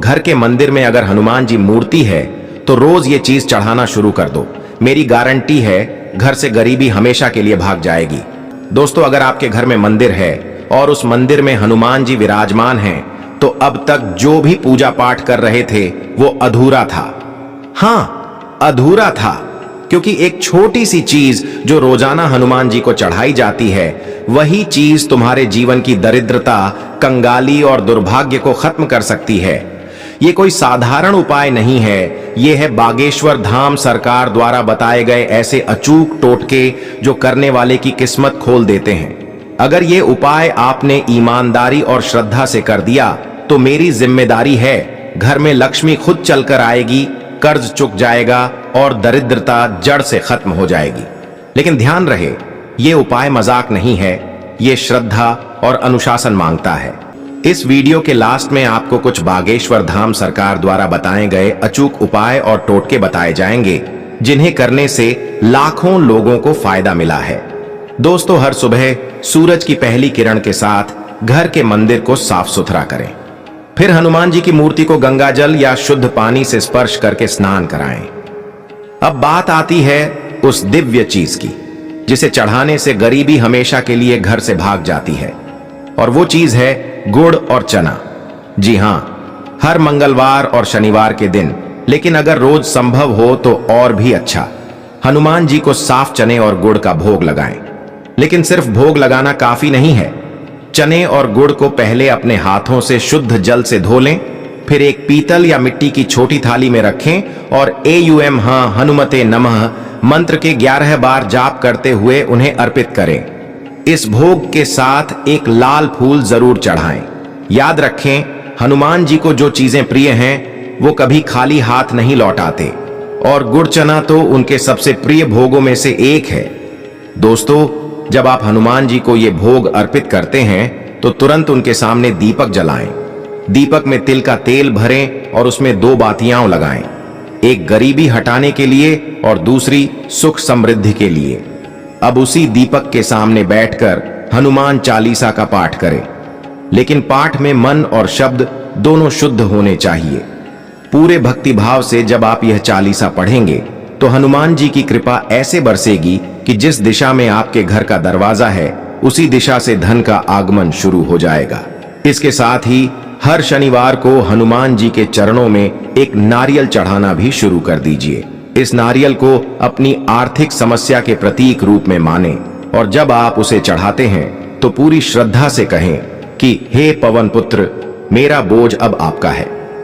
घर के मंदिर में अगर हनुमान जी मूर्ति है तो रोज ये चीज चढ़ाना शुरू कर दो। मेरी गारंटी है घर से गरीबी हमेशा के लिए भाग जाएगी। दोस्तों, अगर आपके घर में मंदिर है और उस मंदिर में हनुमान जी विराजमान हैं, तो अब तक जो भी पूजा पाठ कर रहे थे वो अधूरा था। हाँ, अधूरा था, क्योंकि एक छोटी सी चीज जो रोजाना हनुमान जी को चढ़ाई जाती है, वही चीज तुम्हारे जीवन की दरिद्रता, कंगाली और दुर्भाग्य को खत्म कर सकती है। ये कोई साधारण उपाय नहीं है, ये है बागेश्वर धाम सरकार द्वारा बताए गए ऐसे अचूक टोटके जो करने वाले की किस्मत खोल देते हैं। अगर ये उपाय आपने ईमानदारी और श्रद्धा से कर दिया तो मेरी जिम्मेदारी है, घर में लक्ष्मी खुद चलकर आएगी, कर्ज चुक जाएगा और दरिद्रता जड़ से खत्म हो जाएगी। लेकिन ध्यान रहे, ये उपाय मजाक नहीं है, ये श्रद्धा और अनुशासन मांगता है। इस वीडियो के लास्ट में आपको कुछ बागेश्वर धाम सरकार द्वारा बताए गए अचूक उपाय और टोटके बताए जाएंगे, जिन्हें करने से लाखों लोगों को फायदा मिला है। दोस्तों, हर सुबह सूरज की पहली किरण के साथ घर के मंदिर को साफ सुथरा करें। फिर हनुमान जी की मूर्ति को गंगा जल या शुद्ध पानी से स्पर्श करके स्नान कराएं। अब बात आती है उस दिव्य चीज की, जिसे चढ़ाने से गरीबी हमेशा के लिए घर से भाग जाती है, और वो चीज है गुड़ और चना। जी हां, हर मंगलवार और शनिवार के दिन, लेकिन अगर रोज संभव हो तो और भी अच्छा, हनुमान जी को साफ चने और गुड़ का भोग लगाएं। लेकिन सिर्फ भोग लगाना काफी नहीं है। चने और गुड़ को पहले अपने हाथों से शुद्ध जल से धो लें, फिर एक पीतल या मिट्टी की छोटी थाली में रखें और AUM हाँ हनुमते नमः मंत्र के 11 बार जाप करते हुए उन्हें अर्पित करें। इस भोग के साथ एक लाल फूल जरूर चढ़ाएं। याद रखें, हनुमान जी को जो चीजें प्रिय हैं वो कभी खाली हाथ नहीं लौटाते, और गुड़ चना तो उनके सबसे प्रिय भोगों में से एक है। दोस्तों, जब आप हनुमान जी को ये भोग अर्पित करते हैं तो तुरंत उनके सामने दीपक जलाएं। दीपक में तिल का तेल भरें और उसमें 2 बातियां लगाएं, एक गरीबी हटाने के लिए और दूसरी सुख समृद्धि के लिए। अब उसी दीपक के सामने बैठकर हनुमान चालीसा का पाठ करें, लेकिन पाठ में मन और शब्द दोनों शुद्ध होने चाहिए। पूरे भक्ति भाव से जब आप यह चालीसा पढ़ेंगे तो हनुमान जी की कृपा ऐसे बरसेगी कि जिस दिशा में आपके घर का दरवाजा है, उसी दिशा से धन का आगमन शुरू हो जाएगा। इसके साथ ही हर शनिवार को हनुमान जी के चरणों में एक नारियल चढ़ाना भी शुरू कर दीजिए। इस नारियल को अपनी आर्थिक समस्या के प्रतीक रूप में मानें, और जब आप उसे चढ़ाते हैं तो पूरी श्रद्धा से कहें कि हे पवन पुत्र, मेरा बोझ अब आपका है।